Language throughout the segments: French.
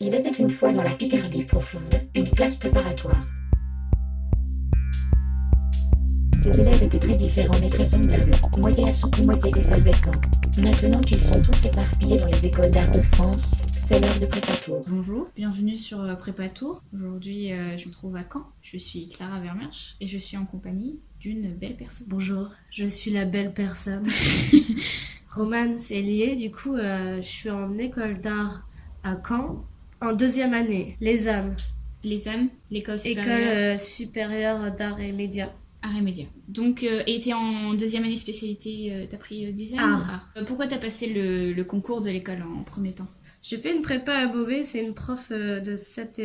Il était une fois dans la Picardie profonde, une classe préparatoire. Ses élèves étaient très différents mais très semblables, moitié assouplis, moitié effervescents. Maintenant qu'ils sont tous éparpillés dans les écoles d'art de France, c'est l'heure de Prépatour. Bonjour, bienvenue sur Prépatour. Aujourd'hui, je me trouve à Caen. Je suis Clara Vermersch et je suis en compagnie d'une belle personne. Bonjour, je suis la belle personne. Romane, c'est lié. Du coup, je suis en école d'art à Caen, en deuxième année. Les âmes. Les âmes, l'école supérieure. École supérieure d'art et médias. Art et médias. Donc, et t'es en deuxième année spécialité, t'as pris design Art. Pourquoi t'as passé le concours de l'école en premier temps? J'ai fait une prépa à Beauvais, c'est une prof de cette...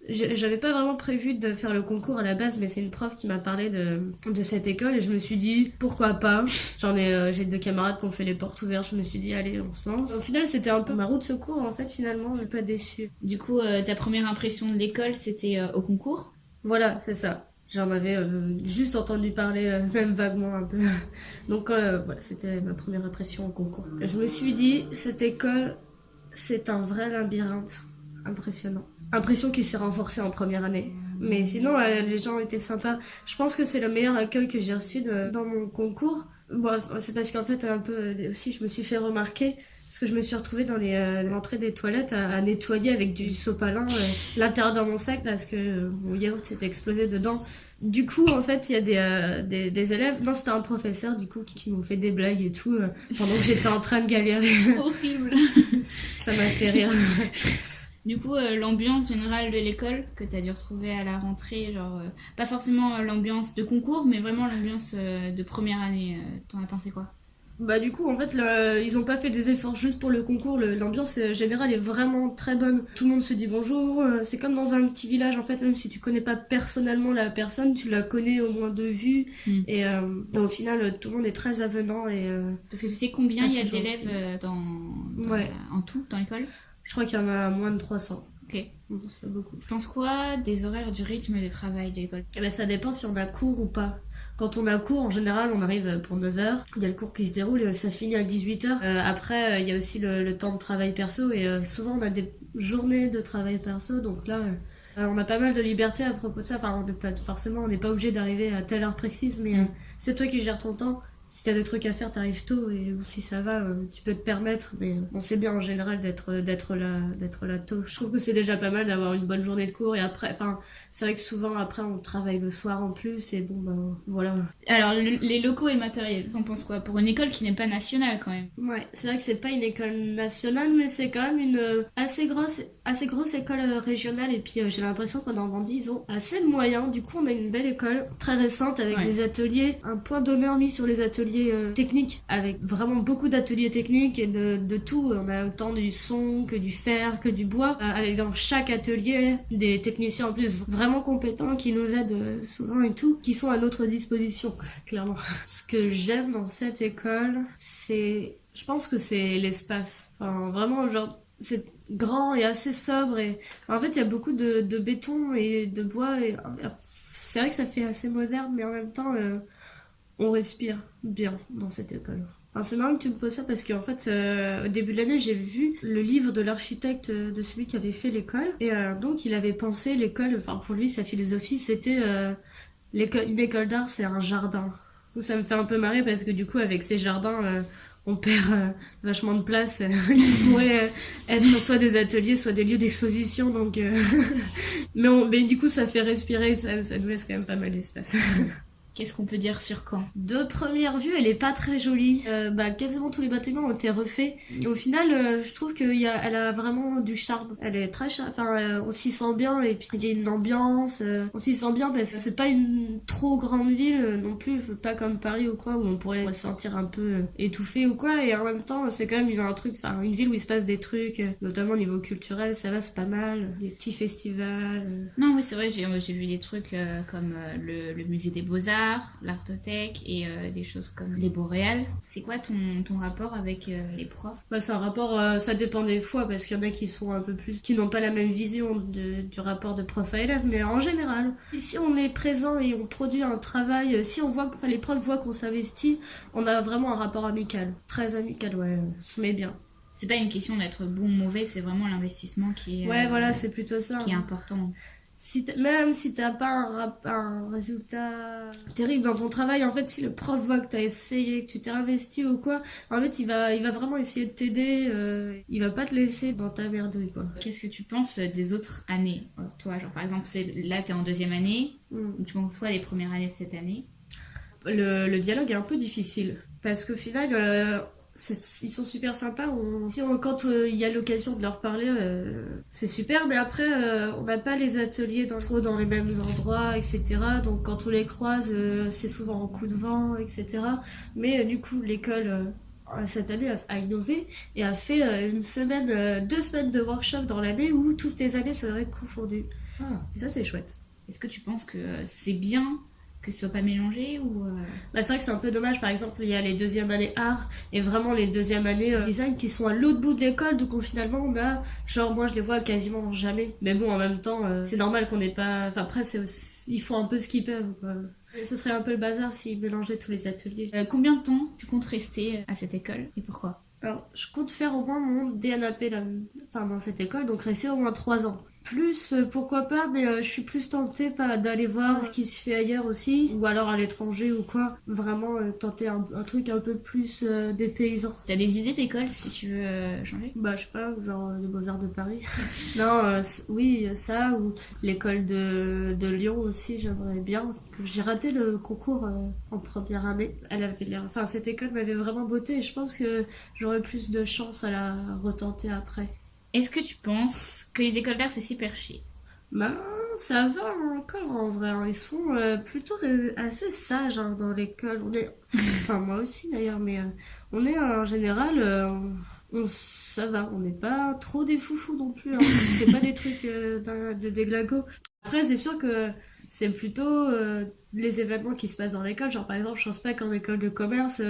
J'avais pas vraiment prévu de faire le concours à la base, mais c'est une prof qui m'a parlé de cette école et je me suis dit, pourquoi pas. J'ai deux camarades qui ont fait les portes ouvertes, je me suis dit, allez, on se lance. Au final, c'était un peu ma roue de secours, en fait, finalement, je suis pas déçue. Du coup, ta première impression de l'école, c'était au concours? Voilà, c'est ça. J'en avais juste entendu parler, même vaguement un peu. Donc voilà, c'était ma première impression au concours. Je me suis dit, cette école... C'est un vrai labyrinthe, impressionnant. Impression qui s'est renforcée en première année. Mais sinon, les gens étaient sympas. Je pense que c'est le meilleur accueil que j'ai reçu dans mon concours. Bon, c'est parce qu'en fait, un peu aussi, je me suis fait remarquer. Parce que je me suis retrouvée dans l'entrée des toilettes à nettoyer avec du sopalin l'intérieur de mon sac parce que mon yaourt s'était explosé dedans. Du coup, en fait, il y a des élèves... Non, c'était un professeur, du coup, qui m'ont fait des blagues et tout, pendant que j'étais en train de galérer. Horrible. Ça m'a fait rire. Du coup, l'ambiance générale de l'école que t'as dû retrouver à la rentrée, genre, pas forcément l'ambiance de concours, mais vraiment l'ambiance de première année, t'en as pensé quoi? Bah du coup en fait ils ont pas fait des efforts juste pour le concours, l'ambiance générale est vraiment très bonne. Tout le monde se dit bonjour, c'est comme dans un petit village en fait, même si tu connais pas personnellement la personne, tu la connais au moins de vue. Et au final tout le monde est très avenant et... Parce que tu sais combien il y a d'élèves en tout dans l'école? Je crois qu'il y en a moins de 300. Ok. Donc, c'est pas beaucoup. Tu penses quoi des horaires, du rythme de travail de l'école? Eh ben, ça dépend si on a cours ou pas. Quand on a cours, en général, on arrive pour 9h. Il y a le cours qui se déroule et ça finit à 18h. Après, il y a aussi le temps de travail perso et souvent on a des journées de travail perso. Donc là, on a pas mal de liberté à propos de ça. Enfin, on n'est pas obligé d'arriver à telle heure précise, mais c'est toi qui gères ton temps. Si t'as des trucs à faire, t'arrives tôt et si ça va, tu peux te permettre. Mais on sait bien en général d'être là tôt. Je trouve que c'est déjà pas mal d'avoir une bonne journée de cours et après, enfin, c'est vrai que souvent après on travaille le soir en plus et bon ben voilà. Alors les locaux et le matériel, t'en penses quoi pour une école qui n'est pas nationale quand même? Ouais, c'est vrai que c'est pas une école nationale, mais c'est quand même une assez grosse école régionale et puis j'ai l'impression qu'en Normandie ils ont assez de moyens. Du coup on a une belle école très récente avec des ateliers, un point d'honneur mis sur les ateliers techniques, avec vraiment beaucoup d'ateliers techniques et de tout. On a autant du son que du fer, que du bois, avec dans chaque atelier des techniciens en plus vraiment compétents qui nous aident souvent et tout, qui sont à notre disposition, clairement. Ce que j'aime dans cette école, je pense que c'est l'espace. Enfin, vraiment, genre, c'est grand et assez sobre et en fait il y a beaucoup de béton et de bois et c'est vrai que ça fait assez moderne mais en même temps on respire bien dans cette école. Enfin, c'est marrant que tu me poses ça parce qu'en fait, au début de l'année, j'ai vu le livre de l'architecte de celui qui avait fait l'école. Et donc, il avait pensé l'école, enfin pour lui, sa philosophie, c'était une école d'art, c'est un jardin. Donc ça me fait un peu marrer parce que du coup, avec ces jardins, on perd vachement de place qui pourrait être soit des ateliers, soit des lieux d'exposition. Donc, mais du coup, ça fait respirer, ça nous laisse quand même pas mal d'espace. Qu'est-ce qu'on peut dire sur Caen? De première vue, elle est pas très jolie. Quasiment tous les bâtiments ont été refaits. Et au final, je trouve qu'elle a vraiment du charme. Elle est très on s'y sent bien et puis il y a une ambiance. On s'y sent bien parce que c'est pas une trop grande ville non plus, pas comme Paris ou quoi où on pourrait se sentir un peu étouffé ou quoi. Et en même temps, c'est quand même une ville où il se passe des trucs, notamment au niveau culturel. Ça va, c'est pas mal. Des petits festivals. Non, oui, c'est vrai. J'ai vu des trucs comme le musée des Beaux-Arts, l'Artothèque et des choses comme les Boréales. C'est quoi ton rapport avec les profs? C'est un rapport, ça dépend des fois parce qu'il y en a qui sont un peu plus, qui n'ont pas la même vision du rapport de prof à élève, mais en général, si on est présent et on produit un travail, si on voit, les profs voient qu'on s'investit, on a vraiment un rapport amical, très amical, ouais, on se met bien. C'est pas une question d'être bon ou mauvais, c'est vraiment l'investissement qui est, Ouais, voilà, c'est plutôt ça. qui est important. Même si t'as pas un résultat terrible dans ton travail, en fait, si le prof voit que t'as essayé, que tu t'es investi ou quoi, en fait, il va vraiment essayer de t'aider, il va pas te laisser dans ta merdouille, quoi. Qu'est-ce que tu penses des autres années, toi, genre par exemple, là t'es en 2e année, tu penses quoi les premières années de cette année? Le dialogue est un peu difficile, parce qu'au final, ils sont super sympas. Quand il y a l'occasion de leur parler, c'est super, mais après, on n'a pas les ateliers trop dans les mêmes endroits, etc. Donc quand on les croise, c'est souvent en coup de vent, etc. Mais du coup, l'école... cette année a innové et a fait 2 semaines de workshop dans l'année où toutes les années seraient confondues. Et ça, c'est chouette. Est-ce que tu penses que c'est bien que ce soit pas mélangé ou Bah, c'est vrai que c'est un peu dommage. Par exemple, il y a les 2e années art et vraiment les 2e années design qui sont à l'autre bout de l'école. Donc finalement, on a genre moi je les vois quasiment jamais. Mais bon, en même temps, c'est normal qu'on n'ait pas. Enfin après, il faut un peu ce qu'ils peuvent, quoi. Et ce serait un peu le bazar s'ils mélangeaient tous les ateliers. Combien de temps tu comptes rester à cette école et pourquoi? Alors, je compte faire au moins mon DNAP dans cette école, donc rester au moins 3 ans. Plus, pourquoi pas, mais je suis plus tentée d'aller voir ce qui se fait ailleurs aussi, ou alors à l'étranger ou quoi. Vraiment tenter un truc un peu plus dépaysant. T'as des idées d'école si tu veux changer? Bah, je sais pas, genre les Beaux-Arts de Paris. Non, oui, ça, ou l'école de Lyon aussi, j'aimerais bien. J'ai raté le concours en première année. Cette école m'avait vraiment botté et je pense que j'aurais plus de chance à la retenter après. Est-ce que tu penses que les écoles d'art c'est super chier? Bah, ça va encore en vrai. Ils sont plutôt assez sages dans l'école. Enfin, moi aussi d'ailleurs, mais on est en général, ça va. On n'est pas trop des foufous non plus. C'est pas des trucs de déglago. Après, c'est sûr que c'est plutôt les événements qui se passent dans l'école. Genre, par exemple, je pense pas qu'en école de commerce.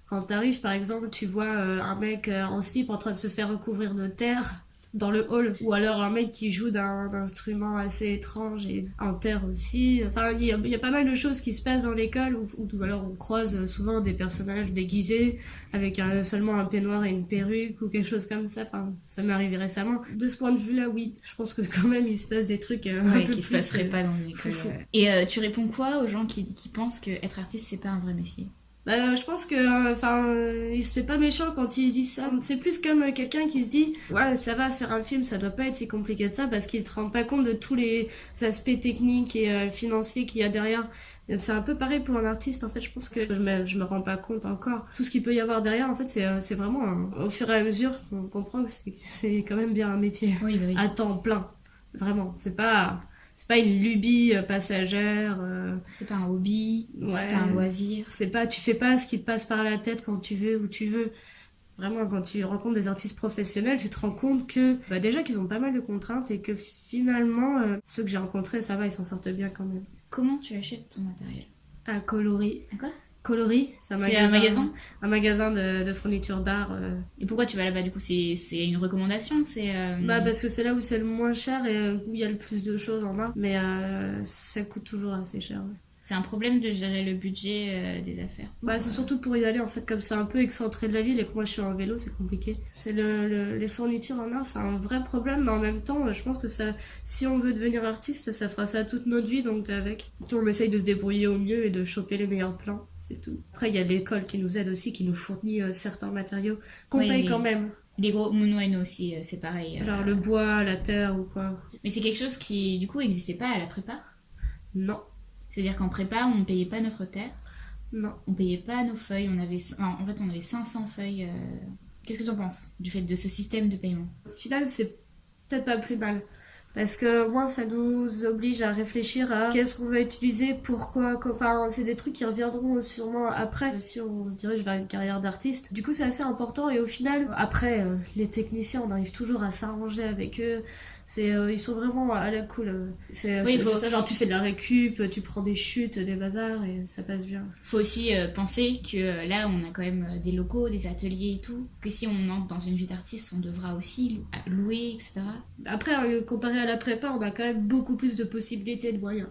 Quand t'arrives, par exemple, tu vois un mec en slip en train de se faire recouvrir de terre dans le hall, ou alors un mec qui joue d'un instrument assez étrange et en terre aussi. Enfin, il y a pas mal de choses qui se passent dans l'école, ou alors on croise souvent des personnages déguisés avec seulement un peignoir et une perruque ou quelque chose comme ça. Enfin, ça m'est arrivé récemment. De ce point de vue-là, oui, je pense que quand même il se passe des trucs un peu qui plus, se passeraient pas dans une école. Et tu réponds quoi aux gens qui pensent que être artiste c'est pas un vrai métier? Bah, je pense que, c'est pas méchant quand il dit ça. C'est plus comme quelqu'un qui se dit, ouais, ça va faire un film, ça doit pas être si compliqué que ça, parce qu'il se rend pas compte de tous les aspects techniques et financiers qu'il y a derrière. C'est un peu pareil pour un artiste, en fait, je pense que je me rends pas compte encore. Tout ce qu'il peut y avoir derrière, en fait, c'est vraiment, au fur et à mesure qu'on comprend que c'est quand même bien un métier. Oui. À temps plein. Vraiment. C'est pas une lubie passagère. C'est pas un hobby, ouais, c'est pas un loisir. Tu fais pas ce qui te passe par la tête quand tu veux, où tu veux. Vraiment, quand tu rencontres des artistes professionnels, tu te rends compte que déjà qu'ils ont pas mal de contraintes et que finalement, ceux que j'ai rencontrés, ça va, ils s'en sortent bien quand même. Comment tu achètes ton matériel? À Coloris. À quoi? Coloris, c'est un magasin. Un magasin de fourniture d'art. Et pourquoi tu vas là-bas du coup? C'est une recommandation? Parce que c'est là où c'est le moins cher et où il y a le plus de choses en art. Mais ça coûte toujours assez cher. Ouais. C'est un problème de gérer le budget des affaires. C'est surtout pour y aller en fait, comme c'est un peu excentré de la ville et que moi je suis en vélo, c'est compliqué. C'est les fournitures en art, c'est un vrai problème, mais en même temps, je pense que si on veut devenir artiste, ça fera ça toute notre vie, donc avec. On essaye de se débrouiller au mieux et de choper les meilleurs plans, c'est tout. Après, il y a l'école qui nous aide aussi, qui nous fournit certains matériaux qu'on paye quand même. Les gros monoïnes aussi, c'est pareil. Genre le bois, la terre ou quoi. Mais c'est quelque chose qui, du coup, n'existait pas à la prépa? Non. C'est-à-dire qu'en prépa, on ne payait pas notre terre. Non. On ne payait pas nos feuilles. On avait 500 feuilles. Qu'est-ce que tu en penses du fait de ce système de paiement? Au final, c'est peut-être pas plus mal. Parce que moi, ça nous oblige à réfléchir à qu'est-ce qu'on va utiliser, pourquoi. Enfin, c'est des trucs qui reviendront sûrement après, si on se dirige vers une carrière d'artiste. Du coup, c'est assez important. Et au final, après, les techniciens, on arrive toujours à s'arranger avec eux. Ils sont vraiment à la cool. C'est ça, genre tu fais de la récup, tu prends des chutes, des bazars et ça passe bien. Faut aussi penser que là on a quand même des locaux, des ateliers et tout, que si on entre dans une vie d'artiste on devra aussi louer, etc. Après, comparé à la prépa, on a quand même beaucoup plus de possibilités et de moyens.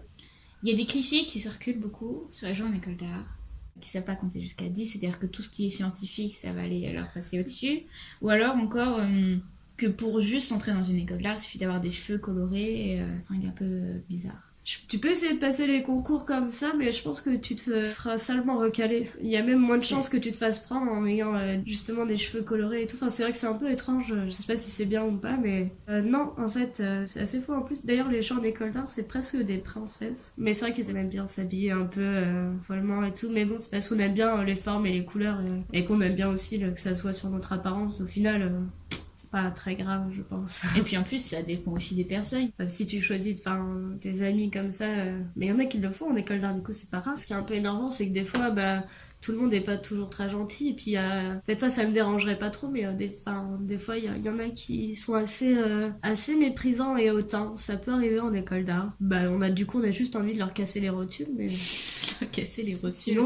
Il y a des clichés qui circulent beaucoup sur les gens en école d'art. qui savent pas compter jusqu'à 10, c'est-à-dire que tout ce qui est scientifique, ça va aller leur passer au-dessus. Ou alors encore que pour juste entrer dans une école d'art, il suffit d'avoir des cheveux colorés et un fringue un peu bizarre. Tu peux essayer de passer les concours comme ça, mais je pense que tu te feras salement recaler. Il y a même moins de chances que tu te fasses prendre en ayant justement des cheveux colorés et tout. Enfin, c'est vrai que c'est un peu étrange, je sais pas si c'est bien ou pas, mais non, en fait, c'est assez fou en plus. D'ailleurs, les gens en école d'art, c'est presque des princesses. Mais c'est vrai qu'ils aiment bien s'habiller un peu follement et tout, mais bon, c'est parce qu'on aime bien les formes et les couleurs et qu'on aime bien aussi que ça soit sur notre apparence. Au final... pas très grave, je pense. Et puis en plus, ça dépend aussi des personnes. Si tu choisis de faire tes amis comme ça, mais il y en a qui le font en école d'art, du coup c'est pas grave. Ce qui est un peu énervant, c'est que des fois, tout le monde n'est pas toujours très gentil. Et puis, en fait, ça me dérangerait pas trop, mais des fois, il y en a qui sont assez méprisants et hautains. Ça peut arriver en école d'art. On a juste envie de leur casser les rotules, mais... casser les rotules. Sinon,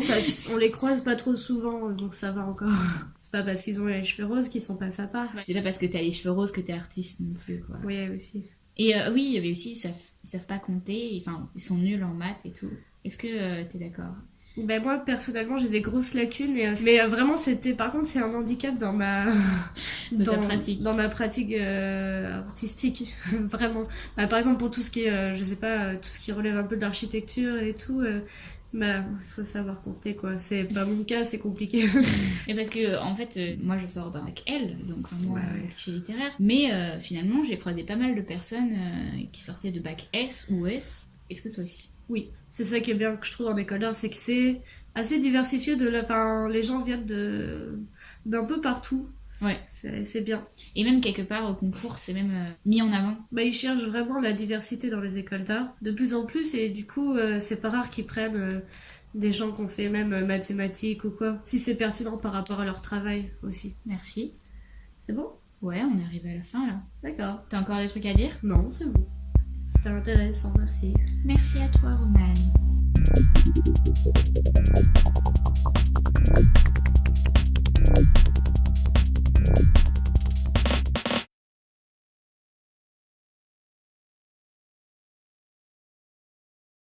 on les croise pas trop souvent, donc ça va encore. C'est pas parce qu'ils ont les cheveux roses qu'ils sont pas sympas. C'est pas parce que t'as les cheveux roses que t'es artiste non plus, quoi. Oui, aussi. Et oui, il y avait aussi, ils savent pas compter, ils sont nuls en maths et tout. Est-ce que t'es d'accord? Moi, personnellement, j'ai des grosses lacunes, mais vraiment, par contre, c'est un handicap dans ma pratique artistique, vraiment. Par exemple, pour tout ce qui est, je sais pas, tout ce qui relève un peu de l'architecture et tout, il faut savoir compter, quoi. C'est pas mon cas, c'est compliqué. Et parce que, en fait, moi, je sors d'un bac L, donc vraiment cliché littéraire, mais finalement, j'ai croisé pas mal de personnes qui sortaient de bac S ou S. Est-ce que toi aussi? Oui, c'est ça qui est bien que je trouve en école d'art, c'est que c'est assez diversifié. Les gens viennent d'un peu partout. Ouais. C'est bien. Et même quelque part au concours, c'est même mis en avant. Ils cherchent vraiment la diversité dans les écoles d'art, de plus en plus, et du coup, c'est pas rare qu'ils prennent des gens qui ont fait même mathématiques ou quoi, si c'est pertinent par rapport à leur travail aussi. Merci. C'est bon? Ouais, on est arrivé à la fin là. D'accord. T'as encore des trucs à dire? Non, c'est bon. C'était intéressant, merci. Merci à toi, Romane.